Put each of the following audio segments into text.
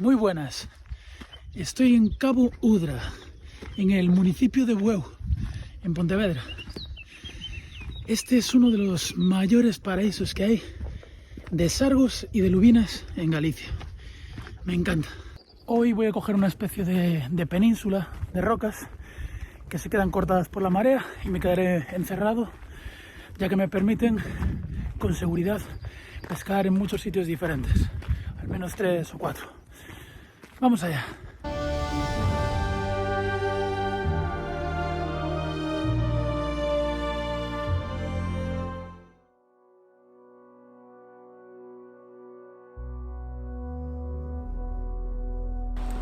Muy buenas. Estoy en Cabo Udra, en el municipio de Bueu, en Pontevedra. Este es uno de los mayores paraísos que hay de sargos y de lubinas en Galicia. Me encanta. Hoy voy a coger una especie de península de rocas que se quedan cortadas por la marea y me quedaré encerrado, ya que me permiten con seguridad pescar en muchos sitios diferentes, al menos 3 o 4. Vamos allá.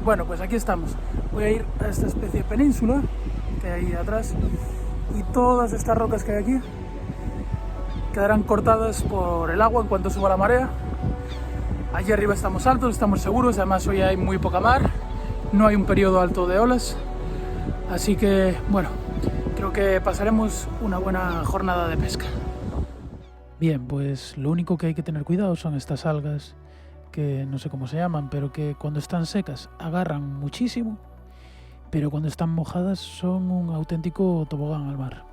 Bueno, pues aquí estamos. Voy a ir a esta especie de península que hay ahí atrás y todas estas rocas que hay aquí quedarán cortadas por el agua en cuanto suba la marea. Allí arriba estamos altos, estamos seguros, además hoy hay muy poca mar, no hay un periodo alto de olas, así que bueno, creo que pasaremos una buena jornada de pesca. Bien, pues lo único que hay que tener cuidado son estas algas que no sé cómo se llaman, pero que cuando están secas agarran muchísimo, pero cuando están mojadas son un auténtico tobogán al mar.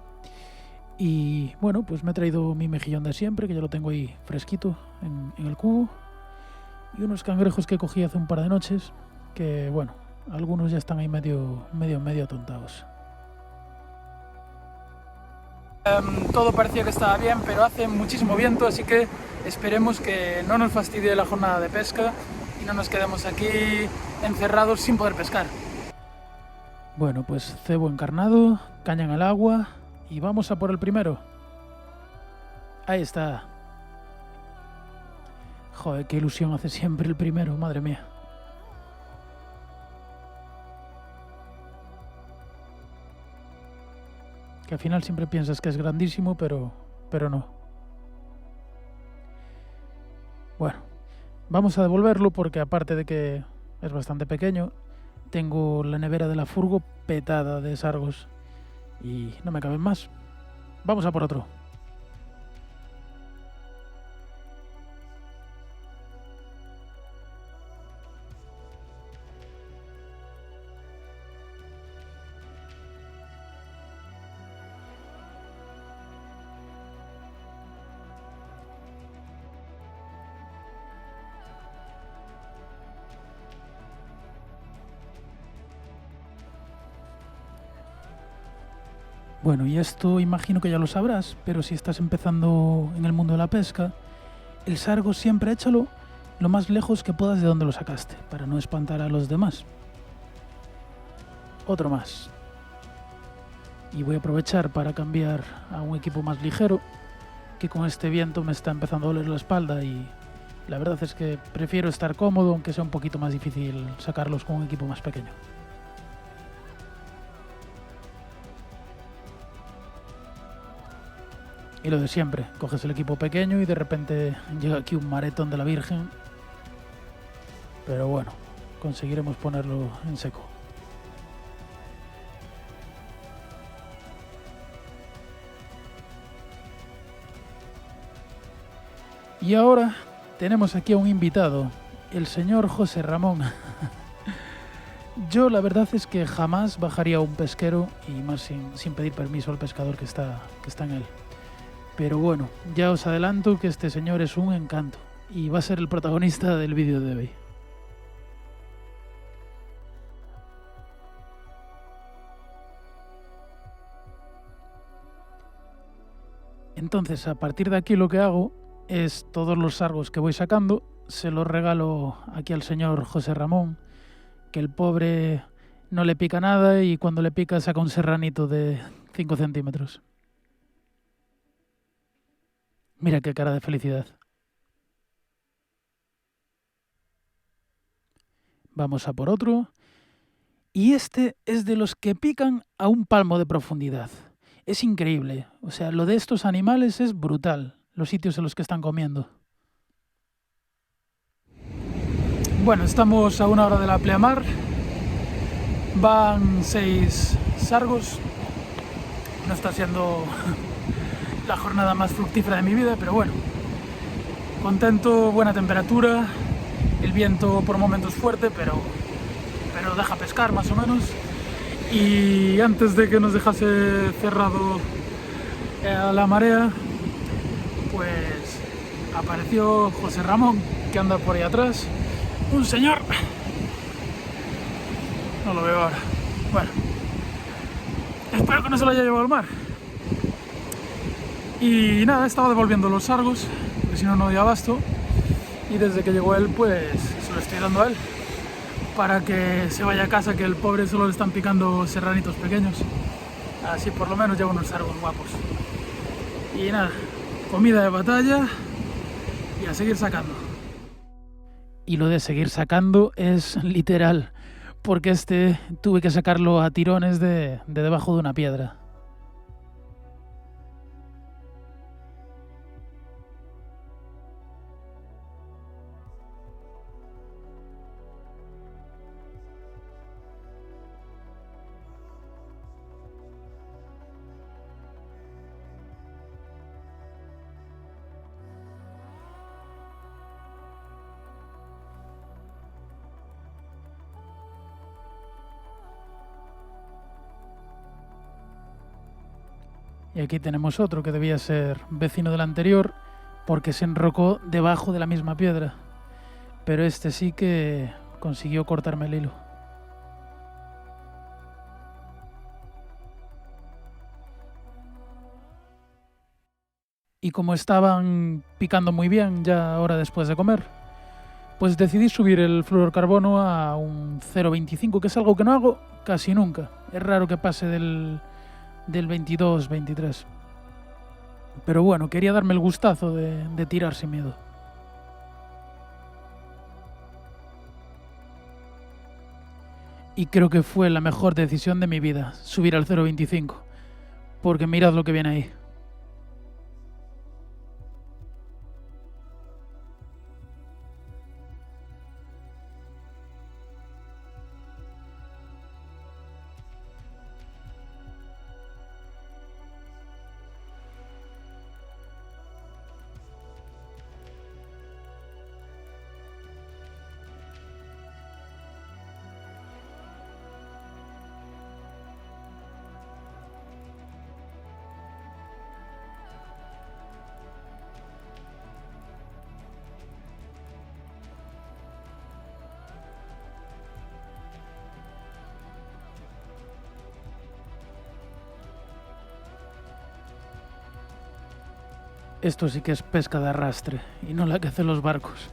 Y bueno, pues me he traído mi mejillón de siempre, que ya lo tengo ahí fresquito en el cubo, y unos cangrejos que cogí hace un par de noches, que bueno, algunos ya están ahí medio atontados. Todo parecía que estaba bien, pero hace muchísimo viento, así que esperemos que no nos fastidie la jornada de pesca y no nos quedemos aquí encerrados sin poder pescar. Bueno, pues cebo encarnado, caña en el agua y vamos a por el primero. Ahí está. Joder, qué ilusión hace siempre el primero, madre mía. Que al final siempre piensas que es grandísimo, pero no. Bueno, vamos a devolverlo porque aparte de que es bastante pequeño, tengo la nevera de la furgo petada de sargos y no me caben más. Vamos a por otro. Bueno, y esto imagino que ya lo sabrás, pero si estás empezando en el mundo de la pesca, el sargo siempre échalo lo más lejos que puedas de donde lo sacaste, para no espantar a los demás. Otro más. Y voy a aprovechar para cambiar a un equipo más ligero, que con este viento me está empezando a doler la espalda y la verdad es que prefiero estar cómodo, aunque sea un poquito más difícil sacarlos con un equipo más pequeño. Y lo de siempre, coges el equipo pequeño y de repente llega aquí un maretón de la Virgen. Pero bueno, conseguiremos ponerlo en seco. Y ahora tenemos aquí a un invitado, el señor José Ramón. Yo la verdad es que jamás bajaría a un pesquero y más sin pedir permiso al pescador que está en él. Pero bueno, ya os adelanto que este señor es un encanto y va a ser el protagonista del vídeo de hoy. Entonces, a partir de aquí lo que hago es todos los sargos que voy sacando, se los regalo aquí al señor José Ramón, que el pobre no le pica nada y cuando le pica saca un serranito de 5 centímetros. Mira qué cara de felicidad. Vamos a por otro. Y este es de los que pican a un palmo de profundidad. Es increíble. O sea, lo de estos animales es brutal. Los sitios en los que están comiendo. Bueno, estamos a 1 hora de la pleamar. Van 6 sargos. No está siendo la jornada más fructífera de mi vida, pero bueno. Contento, buena temperatura. El viento por momentos fuerte, pero deja pescar más o menos. Y antes de que nos dejase cerrado la marea, pues apareció José Ramón, que anda por ahí atrás. Un señor. No lo veo ahora. Bueno, espero que no se lo haya llevado al mar. Y nada, estaba devolviendo los sargos, porque si no, no doy abasto. Y desde que llegó él, pues se lo estoy dando a él, para que se vaya a casa, que el pobre solo le están picando serranitos pequeños. Así por lo menos lleva unos sargos guapos. Y nada, comida de batalla y a seguir sacando. Y lo de seguir sacando es literal, porque tuve que sacarlo a tirones de debajo de una piedra. Y aquí tenemos otro que debía ser vecino del anterior, porque se enrocó debajo de la misma piedra. Pero este sí que consiguió cortarme el hilo. Y como estaban picando muy bien ya ahora después de comer, pues decidí subir el fluorocarbono a un 0,25, que es algo que no hago casi nunca. Es raro que pase del 22, 23. Pero bueno, quería darme el gustazo de tirar sin miedo. Y creo que fue la mejor decisión de mi vida, subir al 0,25. Porque mirad lo que viene ahí. Esto sí que es pesca de arrastre y no la que hacen los barcos.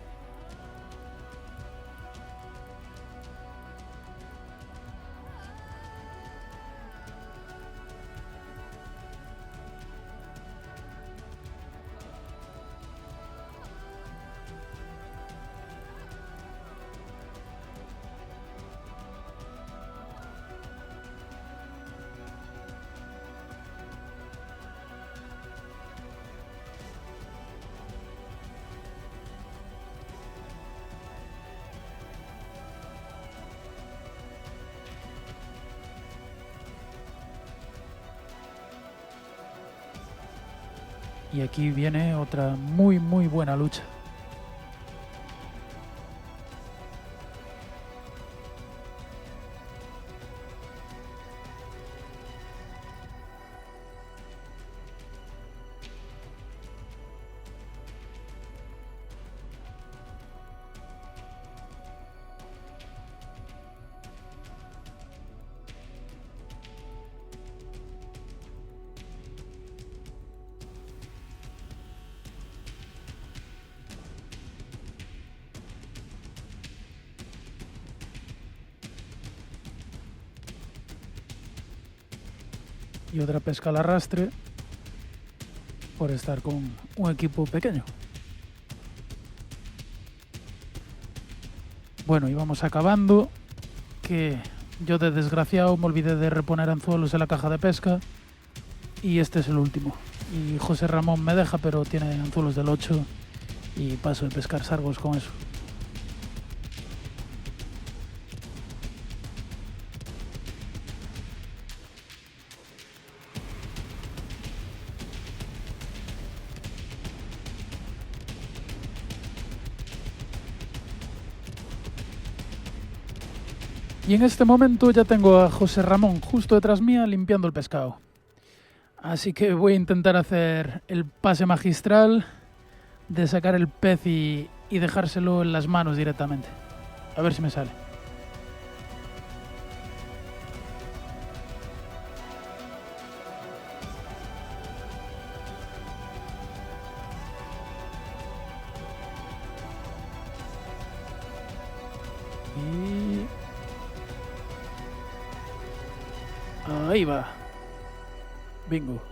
Y aquí viene otra muy buena lucha. Y otra pesca al arrastre por estar con un equipo pequeño. Bueno, y vamos acabando, que yo de desgraciado me olvidé de reponer anzuelos en la caja de pesca y este es el último. Y José Ramón me deja, pero tiene anzuelos del 8 y paso de pescar sargos con eso. Y en este momento ya tengo a José Ramón justo detrás mía limpiando el pescado. Así que voy a intentar hacer el pase magistral de sacar el pez y dejárselo en las manos directamente. A ver si me sale. Y... ahí va. Bingo.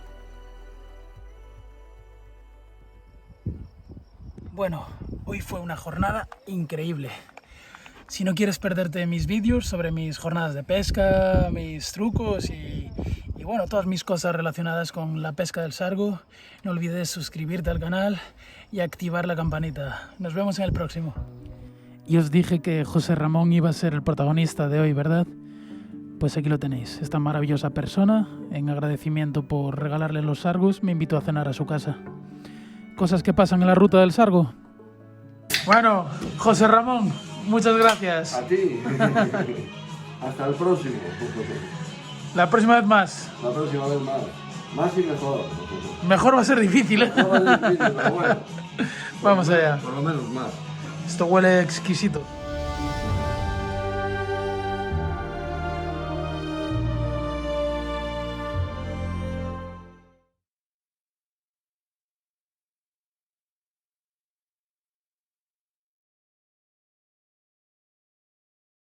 Bueno, hoy fue una jornada increíble. Si no quieres perderte mis vídeos sobre mis jornadas de pesca, mis trucos y bueno, todas mis cosas relacionadas con la pesca del sargo, no olvides suscribirte al canal y activar la campanita. Nos vemos en el próximo. Y os dije que José Ramón iba a ser el protagonista de hoy, ¿verdad? Pues aquí lo tenéis, esta maravillosa persona, en agradecimiento por regalarle los sargos, me invitó a cenar a su casa. Cosas que pasan en la ruta del sargo. Bueno, José Ramón, muchas gracias. A ti. Hasta el próximo. La próxima vez más. La próxima vez más. Más y mejor. Mejor va a ser difícil, ¿eh? No va a ser difícil, pero bueno. Vamos allá. Por lo menos más. Esto huele exquisito.